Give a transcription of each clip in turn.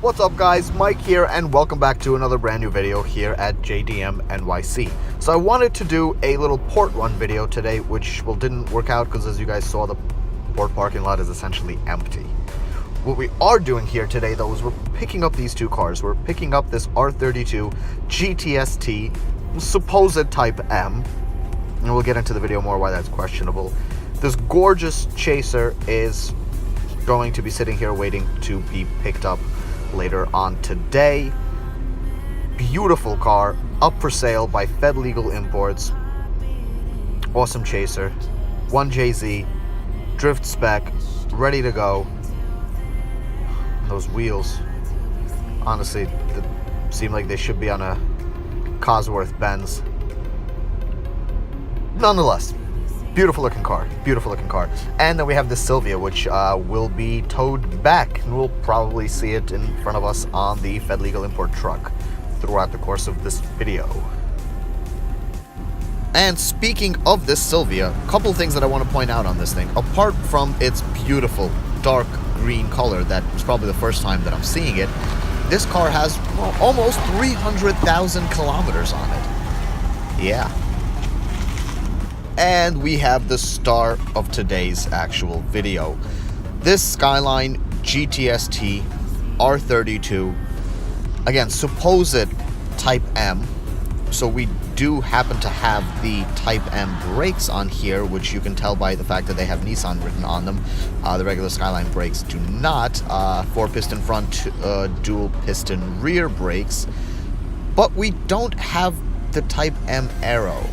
What's up guys, Mike here and welcome back to another brand new video here at JDMNYC. So I wanted to do a little port run video today, which didn't work out because as you guys saw, the port parking lot is essentially empty. What we are doing here today though is we're picking up these two cars. We're picking up this R32 GTS-T, supposed Type M, and we'll get into the video more why that's questionable. This gorgeous chaser is going to be sitting here waiting to be picked up later on today. Beautiful car, up for sale by Fed Legal Imports. Awesome chaser, 1JZ, drift spec, ready to go. Those wheels, honestly, seem like they should be on a Cosworth Benz. Nonetheless, beautiful looking car, beautiful looking car. And then we have the Sylvia, which will be towed back. And we'll probably see it in front of us on the Fed Legal Import truck throughout the course of this video. And speaking of this Sylvia, a couple things that I want to point out on this thing. Apart from its beautiful dark green color, that was probably the first time that I'm seeing it, this car has almost 300,000 kilometers on it. Yeah. And we have the star of today's actual video. This Skyline GTS-T R32, again, supposed Type M. So we do happen to have the Type M brakes on here, which you can tell by the fact that they have Nissan written on them. The regular Skyline brakes do not. 4-piston front, dual piston rear brakes. But we don't have the Type M aero.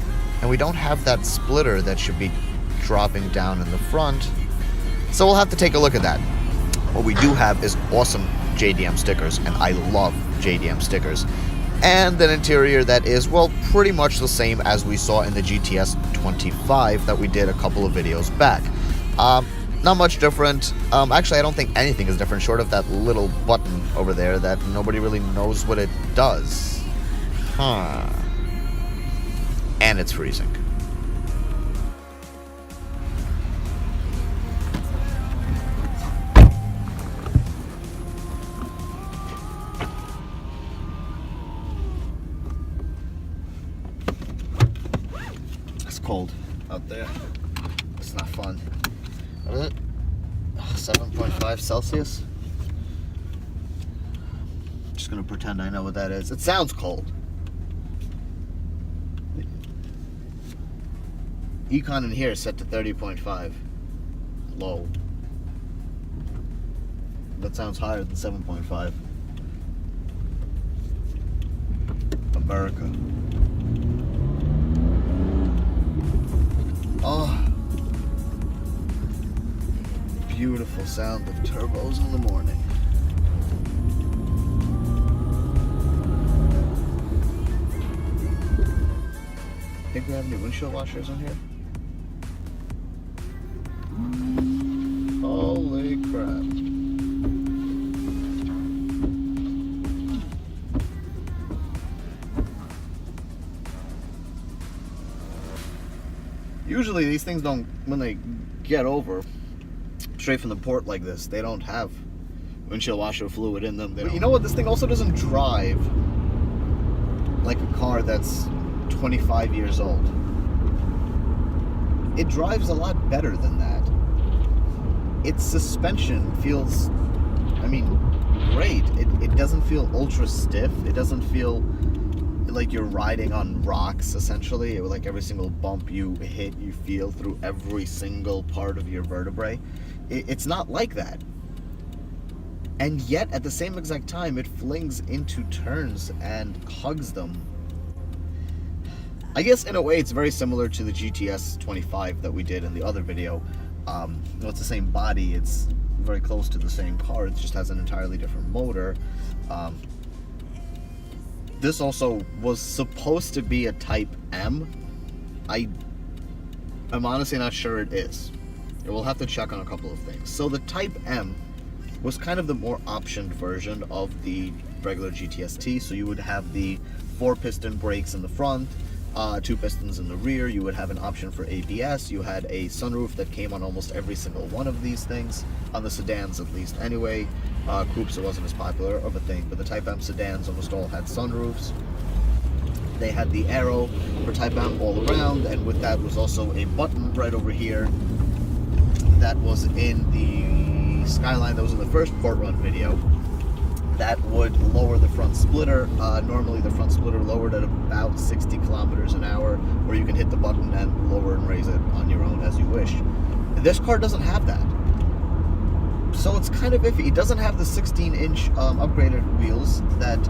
And we don't have that splitter that should be dropping down in the front. So we'll have to take a look at that. What we do have is awesome JDM stickers, and I love JDM stickers. And an interior that is, well, pretty much the same as we saw in the GTS-25 that we did a couple of videos back. Not much different. Actually, I don't think anything is different short of that little button over there that nobody really knows what it does. Huh. And it's freezing. It's cold out there. It's not fun. What is it? 7.5 Celsius? I'm just gonna pretend I know what that is. It sounds cold. Econ in here is set to 30.5. Low. That sounds higher than 7.5. America. Oh. Beautiful sound of turbos in the morning. Think we have any windshield washers in here? Holy crap. Usually these things don't, when they get over straight from the port like this, they don't have windshield washer fluid in them. But you know what? This thing also doesn't drive like a car that's 25 years old. It drives a lot better than that. Its suspension feels, I mean, great. It doesn't feel ultra stiff. It doesn't feel like you're riding on rocks, essentially. Like every single bump you hit, you feel through every single part of your vertebrae. It's not like that. And yet, at the same exact time, it flings into turns and hugs them. I guess in a way it's very similar to the GTS-25 that we did in the other video. It's the same body, it's very close to the same car, it just has an entirely different motor. This also was supposed to be a Type M. I'm honestly not sure it is. We'll have to check on a couple of things. So the Type M was kind of the more optioned version of the regular GTS-T. So you would have the 4-piston brakes in the front, 2 pistons in the rear. You would have an option for ABS. You had a sunroof that came on almost every single one of these things, on the sedans at least anyway. Coupes, it wasn't as popular of a thing, but the Type M sedans almost all had sunroofs. They had the arrow for Type M all around, and with that was also a button right over here that was in the Skyline, that was in the first port run video, that would lower the front splitter. Normally the front splitter lowered at about 60 kilometers an hour, where you can hit the button and lower and raise it on your own as you wish. This car doesn't have that, so it's kind of iffy. It doesn't have the 16-inch upgraded wheels that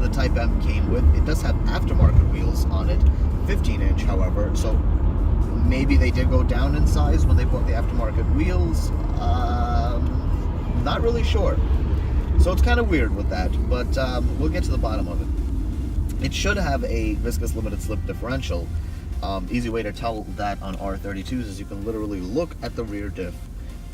the Type M came with. It does have aftermarket wheels on it, 15-inch however, so maybe they did go down in size when they bought the aftermarket wheels. Not really sure. So it's kind of weird with that, but we'll get to the bottom of it. It should have a viscous limited slip differential. Easy way to tell that on R32s is you can literally look at the rear diff,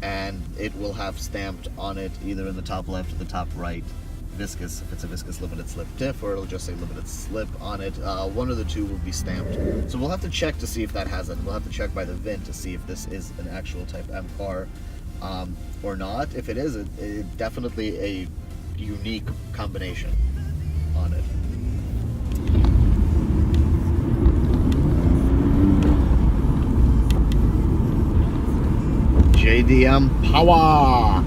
and it will have stamped on it, either in the top left or the top right, viscous, if it's a viscous limited slip diff, or it'll just say limited slip on it. One of the two will be stamped. So we'll have to check to see if that has it. We'll have to check by the VIN to see if this is an actual Type M car or not. If it is, it definitely a unique combination on it. JDM power!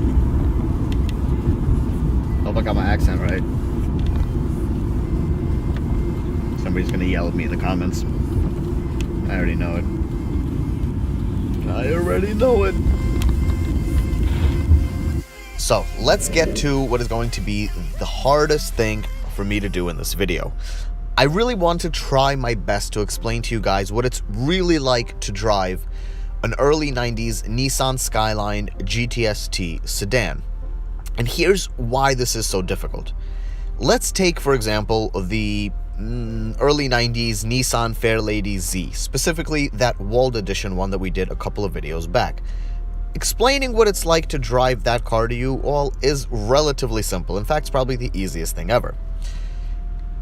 Hope I got my accent right. Somebody's gonna yell at me in the comments. I already know it. I already know it. So let's get to what is going to be the hardest thing for me to do in this video. I really want to try my best to explain to you guys what it's really like to drive an early 90s Nissan Skyline GTS-T sedan. And here's why this is so difficult. Let's take, for example, the early 90s Nissan Fairlady Z, specifically that walled edition one that we did a couple of videos back. Explaining what it's like to drive that car to you all is relatively simple. In fact, it's probably the easiest thing ever.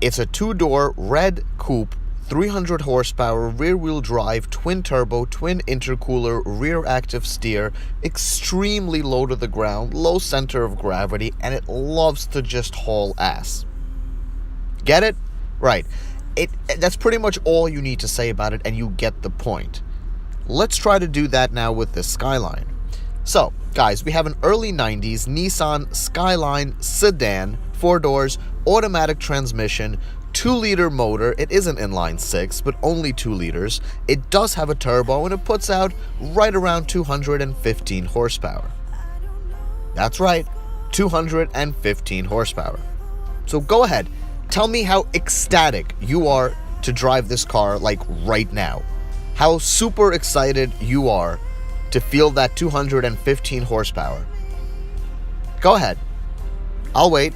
It's a 2-door red coupe, 300 horsepower, rear-wheel drive, twin-turbo, twin intercooler, rear active steer, extremely low to the ground, low center of gravity, and it loves to just haul ass. Get it? Right. That's pretty much all you need to say about it, and you get the point. Let's try to do that now with this Skyline. So, guys, we have an early 90s Nissan Skyline sedan, 4 doors, automatic transmission, 2-liter motor. It is an inline 6, but only 2 liters. It does have a turbo, and it puts out right around 215 horsepower. That's right, 215 horsepower. So go ahead, tell me how ecstatic you are to drive this car, like right now. How super excited you are to feel that 215 horsepower. Go ahead. I'll wait.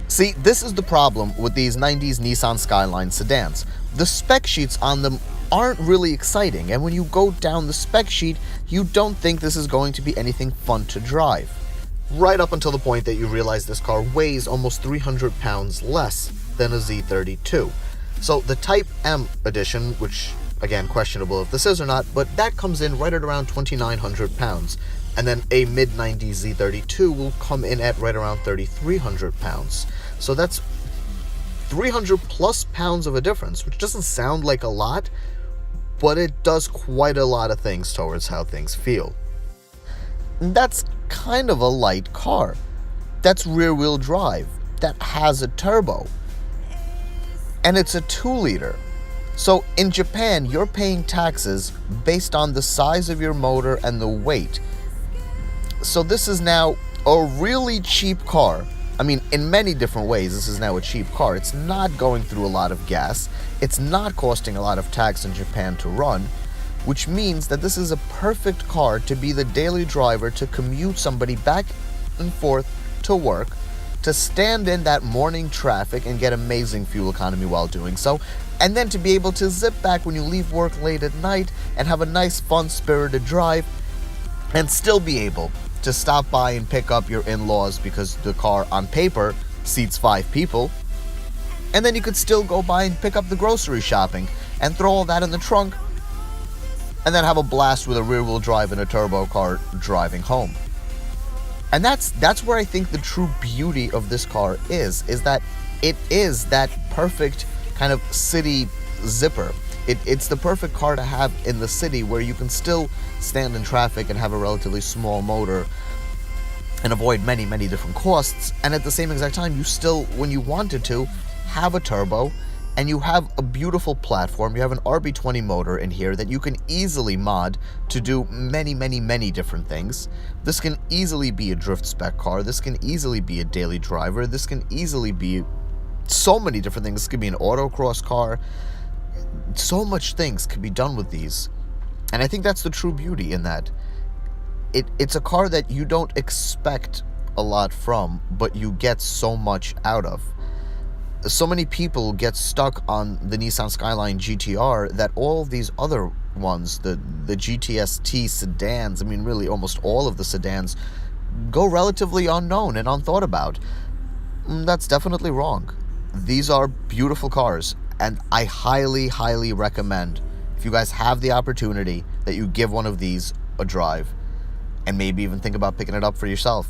See, this is the problem with these 90s Nissan Skyline sedans. The spec sheets on them aren't really exciting, and when you go down the spec sheet, you don't think this is going to be anything fun to drive. Right up until the point that you realize this car weighs almost 300 pounds less than a Z32. So the Type M edition, which again, questionable if this is or not, but that comes in right at around 2,900 pounds. And then a mid-90s Z32 will come in at right around 3,300 pounds. So that's 300 plus pounds of a difference, which doesn't sound like a lot, but it does quite a lot of things towards how things feel. And that's kind of a light car. That's rear-wheel drive. That has a turbo. And it's a 2-liter. So in Japan, you're paying taxes based on the size of your motor and the weight. So this is now a really cheap car. I mean, in many different ways, this is now a cheap car. It's not going through a lot of gas. It's not costing a lot of tax in Japan to run, which means that this is a perfect car to be the daily driver to commute somebody back and forth to work, to stand in that morning traffic and get amazing fuel economy while doing so, and then to be able to zip back when you leave work late at night and have a nice, fun, spirited drive and still be able to stop by and pick up your in-laws because the car on paper seats 5 people. And then you could still go by and pick up the grocery shopping and throw all that in the trunk and then have a blast with a rear-wheel drive and a turbo car driving home. And that's where I think the true beauty of this car is that it is that perfect kind of city zipper. It's the perfect car to have in the city where you can still stand in traffic and have a relatively small motor and avoid many, many different costs. And at the same exact time, you still, when you wanted to, have a turbo and you have a beautiful platform. You have an RB20 motor in here that you can easily mod to do many, many, many different things. This can easily be a drift spec car. This can easily be a daily driver. This can easily be so many different things. This could be an autocross car. So much things could be done with these. And I think that's the true beauty in that. It's a car that you don't expect a lot from, but you get so much out of. So many people get stuck on the Nissan Skyline GTR that all these other ones, the GTS-T sedans, I mean really almost all of the sedans, go relatively unknown and unthought about. That's definitely wrong. These are beautiful cars, and I highly, highly recommend, if you guys have the opportunity, that you give one of these a drive and maybe even think about picking it up for yourself.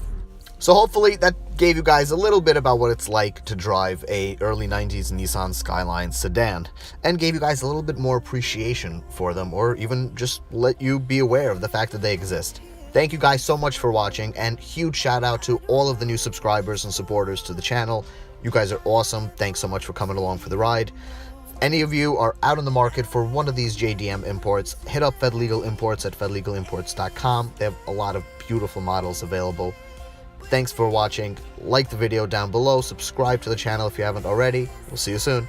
So hopefully that gave you guys a little bit about what it's like to drive a early 90s Nissan Skyline sedan and gave you guys a little bit more appreciation for them, or even just let you be aware of the fact that they exist. Thank you guys so much for watching, and huge shout out to all of the new subscribers and supporters to the channel. You guys are awesome. Thanks so much for coming along for the ride. If any of you are out in the market for one of these JDM imports, hit up Fed Legal Imports at fedlegalimports.com. They have a lot of beautiful models available. Thanks for watching. Like the video down below. Subscribe to the channel if you haven't already. We'll see you soon.